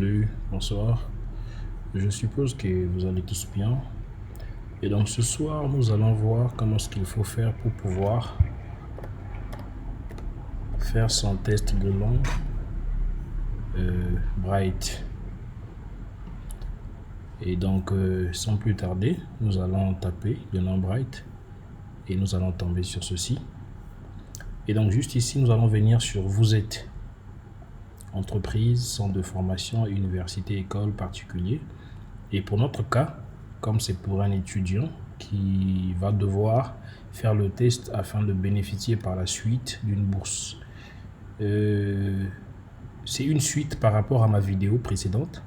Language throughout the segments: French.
Salut, bonsoir. Je suppose que vous allez tous bien. Et donc ce soir, nous allons voir comment ce qu'il faut faire pour pouvoir faire son test de langue Bright. Et donc sans plus tarder, nous allons taper le nom Bright et nous allons tomber sur ceci. Et donc juste ici, nous allons venir sur vous êtes entreprise, centre de formation, université, école, particulier. Et pour notre cas, comme c'est pour un étudiant qui va devoir faire le test afin de bénéficier par la suite d'une bourse. C'est une suite par rapport à ma vidéo précédente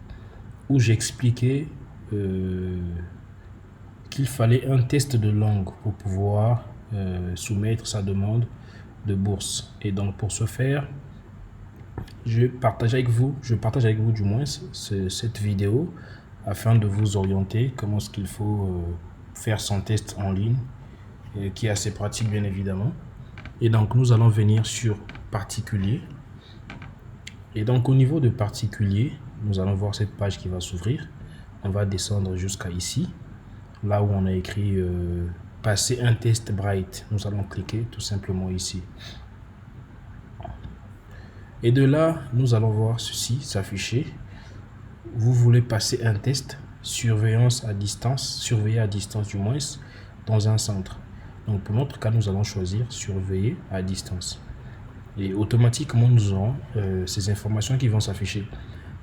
où j'expliquais qu'il fallait un test de langue pour pouvoir soumettre sa demande de bourse. Et donc pour ce faire, je partage avec vous du moins cette vidéo afin de vous orienter comment est-ce qu'il faut faire son test en ligne, qui est assez pratique bien évidemment. Et donc nous allons venir sur particulier. Et donc au niveau de particulier, nous allons voir cette page qui va s'ouvrir. On va descendre jusqu'à ici, là où on a écrit passer un test Bright. Nous allons cliquer tout simplement ici. Et de là, nous allons voir ceci s'afficher. Vous voulez passer un test, surveillance à distance, surveiller à distance du moins, dans un centre. Donc pour notre cas, nous allons choisir surveiller à distance. Et automatiquement, nous aurons ces informations qui vont s'afficher.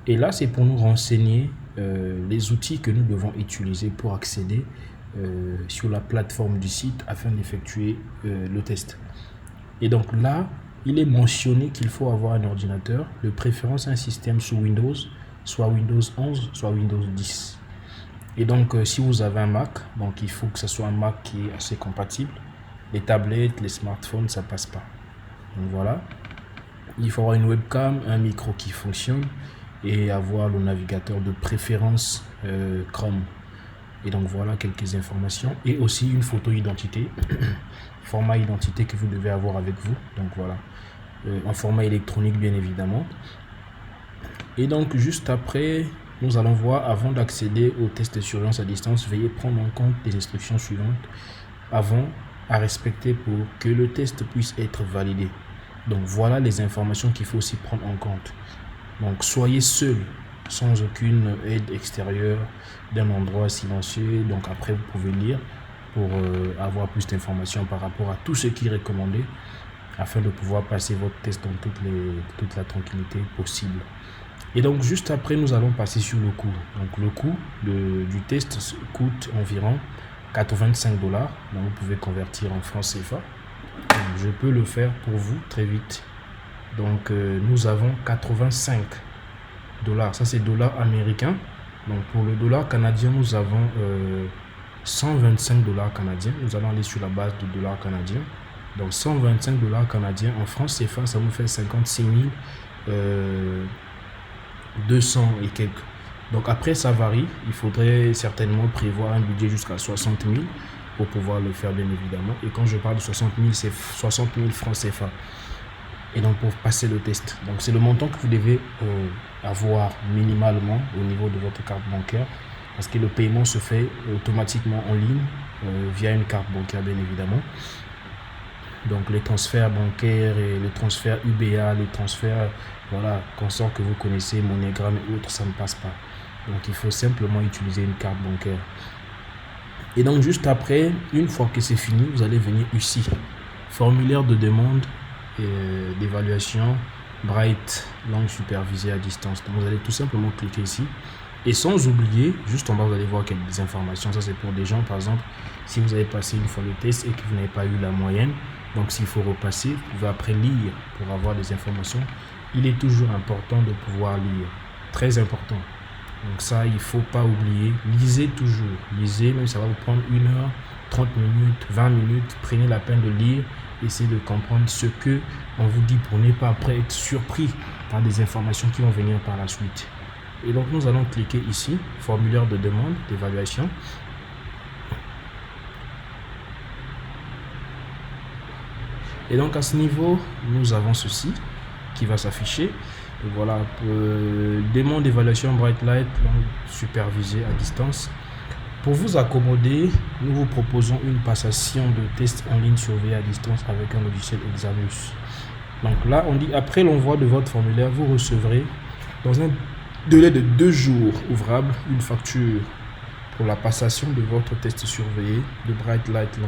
Et là, c'est pour nous renseigner les outils que nous devons utiliser pour accéder sur la plateforme du site afin d'effectuer le test. Et donc là, il est mentionné qu'il faut avoir un ordinateur, de préférence un système sous Windows, soit Windows 11, soit Windows 10. Et donc, si vous avez un Mac, donc il faut que ce soit un Mac qui est assez compatible. Les tablettes, les smartphones, ça passe pas. Donc voilà. Il faut avoir une webcam, un micro qui fonctionne et avoir le navigateur de préférence Chrome. Et donc voilà quelques informations. Et aussi une photo identité, format identité que vous devez avoir avec vous. Donc voilà. En format électronique bien évidemment. Et donc juste après, nous allons voir, avant d'accéder au test de surveillance à distance, veuillez prendre en compte les instructions suivantes avant à respecter pour que le test puisse être validé. Donc voilà les informations qu'il faut aussi prendre en compte. Donc soyez seul, sans aucune aide extérieure, d'un endroit silencieux. Donc après vous pouvez lire pour avoir plus d'informations par rapport à tout ce qui est recommandé afin de pouvoir passer votre test dans toute la tranquillité possible. Et donc juste après, nous allons passer sur le coût. Donc le coût du test coûte environ 85 $. Donc vous pouvez convertir en francs CFA. Donc, je peux le faire pour vous très vite. Donc nous avons 85 $. Ça c'est dollars américains. Donc pour le dollar canadien, nous avons 125 $ canadiens. Nous allons aller sur la base de dollars canadiens. Donc 125 $ canadiens en francs CFA, ça vous fait 56 200 et quelques. Donc après ça varie, il faudrait certainement prévoir un budget jusqu'à 60 000 pour pouvoir le faire bien évidemment. Et quand je parle de 60 000, c'est 60 000 francs CFA. Et donc pour passer le test. Donc c'est le montant que vous devez avoir minimalement au niveau de votre carte bancaire. Parce que le paiement se fait automatiquement en ligne via une carte bancaire bien évidemment. Donc les transferts bancaires et les transferts UBA, les transferts consorts que vous connaissez, MoneyGram et autres, ça ne passe pas. Donc il faut simplement utiliser une carte bancaire. Et donc juste après, une fois que c'est fini, vous allez venir ici. Formulaire de demande d'évaluation Bright, langue supervisée à distance. Donc vous allez tout simplement cliquer ici. Et sans oublier, juste en bas, vous allez voir quelques informations. Ça, c'est pour des gens, par exemple, si vous avez passé une fois le test et que vous n'avez pas eu la moyenne. Donc, s'il faut repasser, vous pouvez après lire pour avoir des informations. Il est toujours important de pouvoir lire. Très important. Donc ça, il ne faut pas oublier. Lisez toujours. Lisez, même ça va vous prendre 1 heure, 30 minutes, 20 minutes. Prenez la peine de lire. Essayez de comprendre ce que on vous dit pour ne pas après être surpris par des informations qui vont venir par la suite. Et donc nous allons cliquer ici, formulaire de demande d'évaluation. Et donc à ce niveau, nous avons ceci qui va s'afficher. Et voilà, démon d'évaluation Bright Light supervisé à distance. Pour vous accommoder, nous vous proposons une passation de test en ligne surveillé à distance avec un logiciel Examus. Donc là, on dit après l'envoi de votre formulaire, vous recevrez dans un délai de 2 jours ouvrables une facture pour la passation de votre test surveillé de Bright Light Long.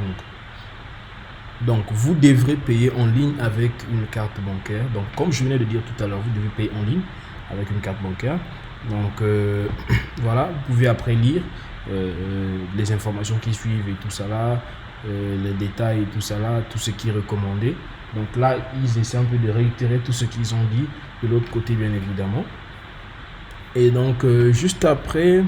Donc vous devrez payer en ligne avec une carte bancaire. Donc comme je venais de dire tout à l'heure, vous devez payer en ligne avec une carte bancaire. Donc voilà, vous pouvez après lire les informations qui suivent et tout ça là, les détails et tout ça là, tout ce qui est recommandé. Donc là, ils essaient un peu de réitérer tout ce qu'ils ont dit de l'autre côté, bien évidemment. Et donc juste après,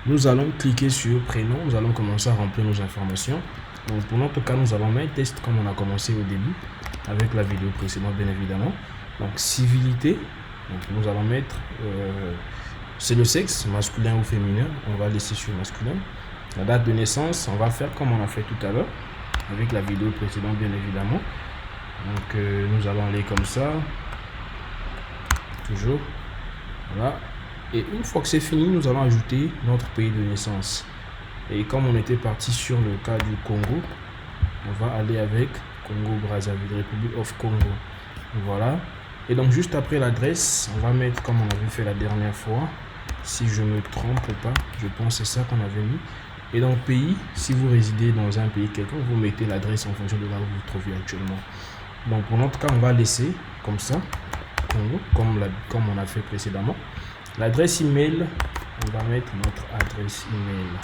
nous allons cliquer sur prénom, nous allons commencer à remplir nos informations. Donc pour notre cas, nous allons mettre test comme on a commencé au début avec la vidéo précédente, bien évidemment. Donc civilité, donc nous allons mettre c'est le sexe, masculin ou féminin. On va laisser sur masculin. La date de naissance, on va faire comme on a fait tout à l'heure avec la vidéo précédente, bien évidemment. Donc nous allons aller comme ça, toujours, voilà. Et une fois que c'est fini, nous allons ajouter notre pays de naissance. Et comme on était parti sur le cas du Congo, on va aller avec Congo Brazzaville, République of Congo. Voilà. Et donc juste après l'adresse, on va mettre comme on avait fait la dernière fois. Si je me trompe pas, je pense que c'est ça qu'on avait mis. Et dans le pays, si vous résidez dans un pays quelconque, vous mettez l'adresse en fonction de là où vous vous trouvez actuellement. Donc pour notre cas, on va laisser comme ça, Congo, comme on a fait précédemment. L'adresse email, on va mettre notre adresse email.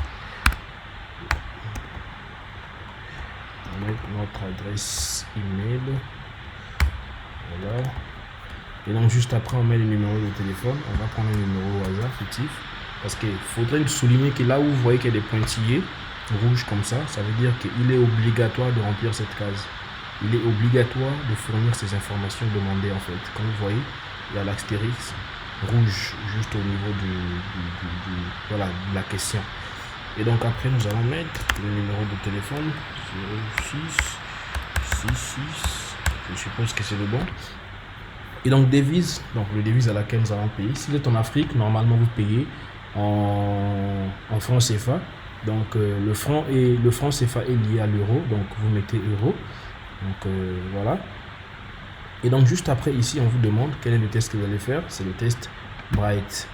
On va mettre notre adresse email. Voilà. Et donc juste après, on met le numéro de téléphone. On va prendre un numéro au hasard fictif. Parce qu'il faudrait souligner que là où vous voyez qu'il y a des pointillés rouges comme ça, ça veut dire qu'il est obligatoire de remplir cette case. Il est obligatoire de fournir ces informations demandées en fait. Comme vous voyez, il y a l'astérisque rouge juste au niveau voilà, de la question. Et donc après, nous allons mettre le numéro de téléphone 0666. Je suppose que c'est le bon. Et donc devise, donc le devise à laquelle nous allons payer. Si vous êtes en Afrique, normalement vous payez en francs CFA. Donc le franc CFA est lié à l'euro, donc vous mettez euro. Donc voilà. Et donc juste après ici, on vous demande quel est le test que vous allez faire. C'est le test Bright,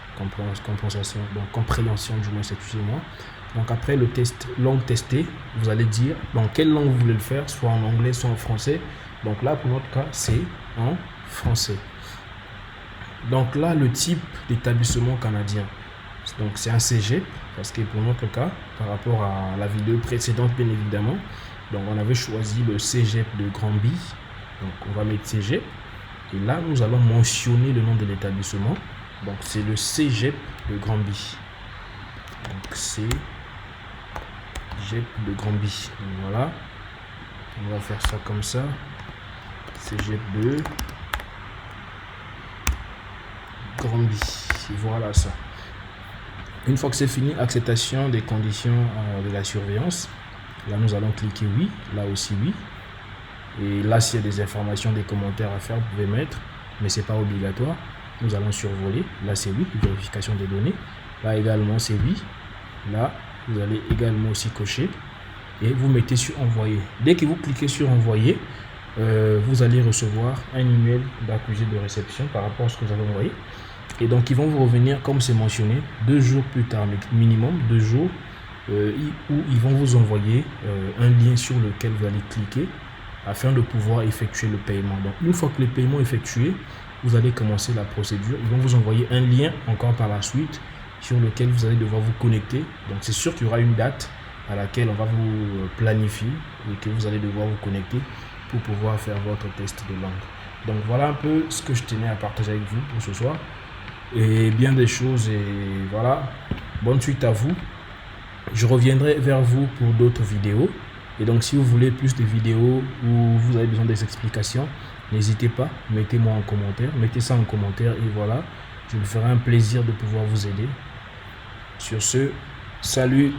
compréhension du moins, excusez-moi. Donc après le test langue testée, vous allez dire dans quelle langue vous voulez le faire, soit en anglais, soit en français. Donc là pour notre cas, c'est en français. Donc là le type d'établissement canadien, donc c'est un cégep, parce que pour notre cas, par rapport à la vidéo précédente bien évidemment, donc on avait choisi le cégep de Granby. Donc on va mettre cégep et là nous allons mentionner le nom de l'établissement. Donc c'est le cégep de Granby. Donc cégep de Granby. Voilà, on va faire ça comme ça, cégep de Granby. Voilà ça. Une fois que c'est fini, acceptation des conditions de la surveillance. Là nous allons cliquer oui, là aussi oui. Et là s'il y a des informations, des commentaires à faire, vous pouvez mettre, mais c'est pas obligatoire. Nous allons survoler. Là c'est oui, vérification des données. Là également c'est oui. Là vous allez également aussi cocher et vous mettez sur envoyer. Dès que vous cliquez sur envoyer, vous allez recevoir un email d'accusé de réception par rapport à ce que vous avez envoyé. Et donc ils vont vous revenir comme c'est mentionné 2 jours plus tard, minimum 2 jours, où ils vont vous envoyer un lien sur lequel vous allez cliquer afin de pouvoir effectuer le paiement. Donc une fois que le paiement est effectué, vous allez commencer la procédure. Ils vont vous envoyer un lien encore par la suite sur lequel vous allez devoir vous connecter. Donc c'est sûr qu'il y aura une date à laquelle on va vous planifier et que vous allez devoir vous connecter pour pouvoir faire votre test de langue. Donc voilà un peu ce que je tenais à partager avec vous pour ce soir. Et bien des choses, et voilà, bonne suite à vous. Je reviendrai vers vous pour d'autres vidéos. Et donc si vous voulez plus de vidéos ou vous avez besoin des explications, n'hésitez pas, mettez-moi en commentaire, mettez ça en commentaire et voilà, je me ferai un plaisir de pouvoir vous aider. Sur ce, salut.